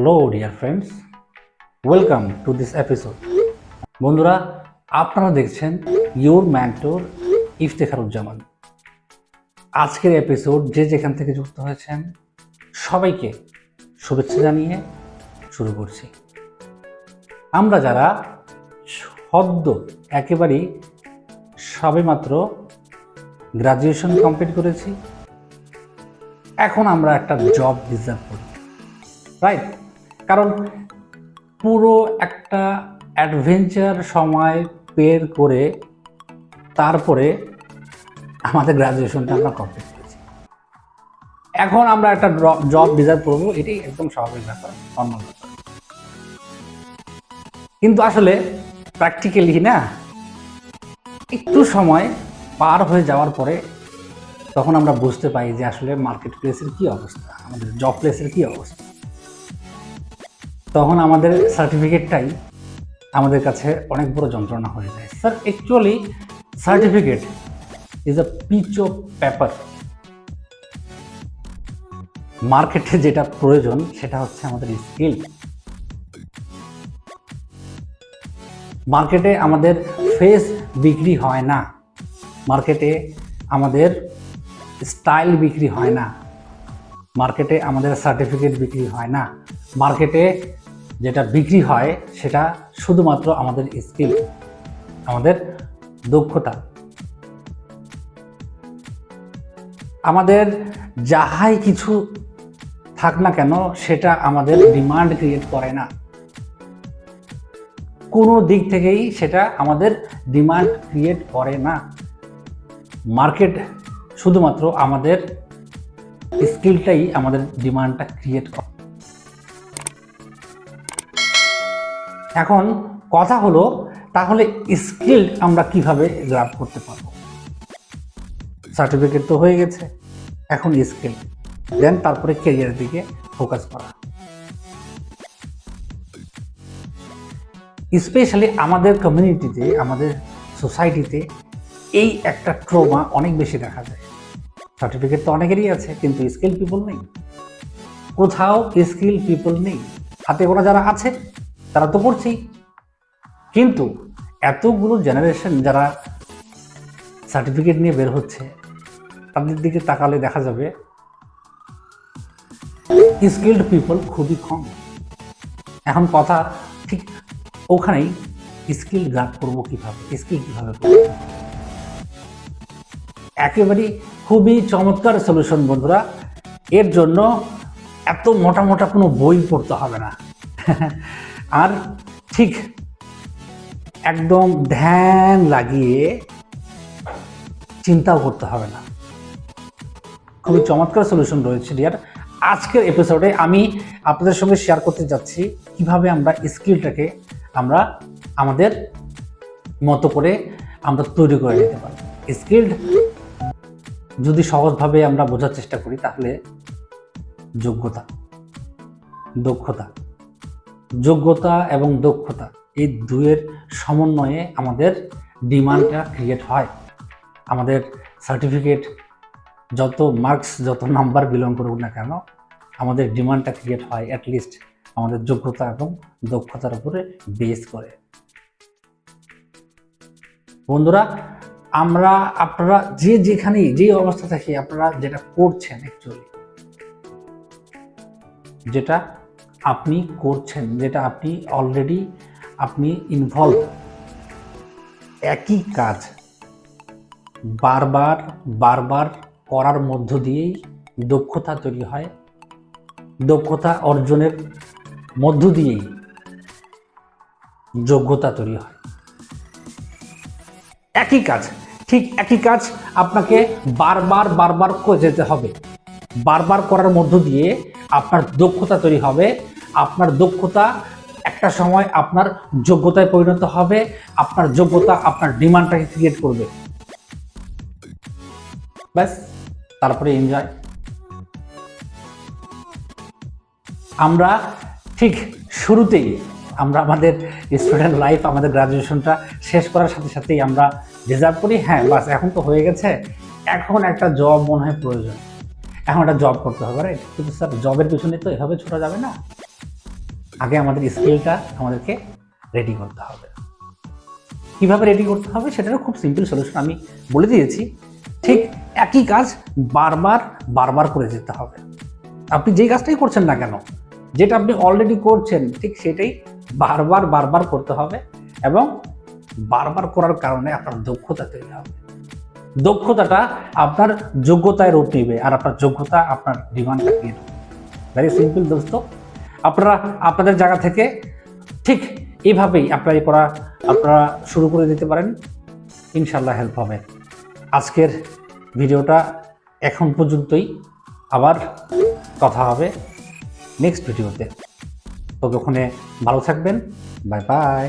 Hello dear friends, welcome to this episode. বন্ধুরা, আপনারা দেখছেন ইউর মেন্টর ইফতেখারুজ্জামান। আজকের এপিসোড যে যেখান থেকে যুক্ত হয়েছেন সবাইকে শুভেচ্ছা জানিয়ে শুরু করছি। আমরা যারা সদ্য একেবারেই সবেমাত্র গ্রাজুয়েশন কমপ্লিট করেছি, এখন আমরা একটা জব ডিজার্ভ করি, রাইট? কারণ পুরো একটা অ্যাডভেঞ্চার সময় বের করে তারপরে আমাদের গ্রাজুয়েশনটা আমরা কমপ্লিট করেছি। এখন আমরা একটা জব ডিজার্ভ করবো, এটাই একদম স্বাভাবিক ব্যাপার, নর্মাল ব্যাপার। কিন্তু আসলে প্র্যাকটিক্যালি না, একটু সময় পার হয়ে যাওয়ার পরে তখন আমরা বুঝতে পাই যে আসলে মার্কেট প্লেসের কী অবস্থা, আমাদের জব প্লেসের কী অবস্থা। তখন আমাদের সার্টিফিকেটটাই আমাদের কাছে অনেক বড় যন্ত্রণা হয়ে যায়। Sir, actually certificate is a piece of paper. মার্কেটে যেটা প্রয়োজন সেটা হচ্ছে আমাদের স্কিল। মার্কেটে আমাদের ফেস বিক্রি হয় না, মার্কেটে আমাদের স্টাইল বিক্রি হয় না, মার্কেটে আমাদের সার্টিফিকেট বিক্রি হয় না। মার্কেটে যেটা বিক্রি হয় সেটা শুধুমাত্র আমাদের স্কিল, আমাদের দক্ষতা। আমাদের যাহাই কিছু থাক না কেন সেটা আমাদের ডিমান্ড ক্রিয়েট করে না, কোনো দিক থেকেই সেটা আমাদের ডিমান্ড ক্রিয়েট করে না। মার্কেট শুধুমাত্র আমাদের স্কিলটাই আমাদের ডিমান্ডটা ক্রিয়েট করে। এখন কথা হলো, তাহলে স্কিল আমরা কিভাবে গ্র্যাব করতে পারবো? সার্টিফিকেট তো হয়ে গেছে, এখন স্কিল, দেন তারপরে ক্যারিয়ারের দিকে ফোকাস করা। স্পেশালি আমাদের কমিউনিটিতে, আমাদের সোসাইটিতে এই একটা ট্রমা অনেক বেশি দেখা যায়। সার্টিফিকেট তো অনেকেরই আছে, কিন্তু স্কিল পিপল নেই, কোথাও স্কিল পিপল নেই। হাতে গোনা যারা আছে তারা তো করছেই, কিন্তু এতগুলো জেনারেশন যারা সার্টিফিকেট নিয়ে বের হচ্ছে তাদের দিকে তাকালে দেখা যাবে স্কিলড পিপল খুবই কম। এখন কথা ঠিক ওখানেই, স্কিল গ্র্যাব করবো কিভাবে, স্কিল কিভাবে করবো? একেবারেই খুবই চমৎকার সলিউশন বন্ধুরা। এর জন্য এত মোটা মোটা কোনো বই পড়তে হবে না, আর ঠিক একদম ধ্যান লাগিয়ে চিন্তাও করতে হবে না। খুবই চমৎকার সলিউশন রয়েছে ডিয়ার। আজকের এপিসোডে আমি আপনাদের সঙ্গে শেয়ার করতে যাচ্ছি কিভাবে আমরা স্কিলটাকে আমরা আমাদের মতো করে আমরা তৈরি করে নিতে পারি। স্কিল যদি সহজভাবে আমরা বোঝার চেষ্টা করি তাহলে যোগ্যতা, দক্ষতা, যোগ্যতা এবং দক্ষতা, এই দুয়ের সমন্বয়ে আমাদের ডিমান্ডটা ক্রিয়েট হয়। আমাদের সার্টিফিকেট যত মার্কস, যত নাম্বার বিলং করুক না কেন, আমাদের ডিমান্ডটা ক্রিয়েট হয় অ্যাটলিস্ট আমাদের যোগ্যতা এবং দক্ষতার উপরে বেস করে। বন্ধুরা, আপনারা যেখানেই যে অবস্থা থাকি, আপনারা যেটা করছেন, অ্যাকচুয়ালি যেটা আপনি করছেন, যেটা আপনি অলরেডি ইনভলভ, একই কাজ বারবার বারবার করার মধ্য দিয়েই দক্ষতা তৈরি হয়। দক্ষতা অর্জনের মধ্য দিয়েই যোগ্যতা তৈরি হয়। একই কাজ, ঠিক একই কাজ আপনাকে বারবার বারবার করে যেতে হবে। বারবার করার মধ্য দিয়ে আপনার দক্ষতা তৈরি হবে। আপনার দক্ষতা একটা সময় আপনার যোগ্যতায় পরিণত হবে। আপনার যোগ্যতা আপনার ডিমান্ডটাকে ক্রিয়েট করবে। ব্যাস, তারপরে এনজয়। আমরা ঠিক শুরুতেই আমরা আমাদের স্টুডেন্ট লাইফ, আমাদের গ্রাজুয়েশনটা শেষ করার সাথে সাথেই আমরা ডিজার্ভ করি, হ্যাঁ বাস এখন তো হয়ে গেছে, এখন একটা জব মনে হয় প্রয়োজন, এখন একটা জব করতে হবে, রাইট? কিন্তু স্যার, জবের পিছনে তো এভাবে ছোটা যাবে না। আগে আমাদের স্কিলটা আমাদেরকে রেডি করতে হবে। কিভাবে রেডি করতে হবে সেটারও খুব সিম্পল সলিউশন আমি বলে দিয়েছি। ঠিক একই কাজ বারবার বারবার করে যেতে হবে। আপনি যেই কাজটাই করছেন না কেন, যেটা আপনি অলরেডি করছেন ঠিক সেটাই বারবার বারবার করতে হবে, এবং বারবার করার কারণে আপনার দক্ষতা তৈরি হবে। দক্ষতাটা আপনার যোগ্যতায় রূপ নেবে, আর আপনার যোগ্যতা আপনার ডিমান্ড কাটিয়ে দেবে। ভেরি সিম্পল দোস্ত। আপনারা আপনাদের জায়গা থেকে ঠিক এইভাবেই অ্যাপ্লাই করা আপনারা শুরু করে দিতে পারেন, ইনশাল্লাহ হেল্প হবে। আজকের ভিডিওটা এখন পর্যন্তই, আবার কথা হবে নেক্সট ভিডিওতে। ততক্ষণে ভালো থাকবেন, বাই বাই।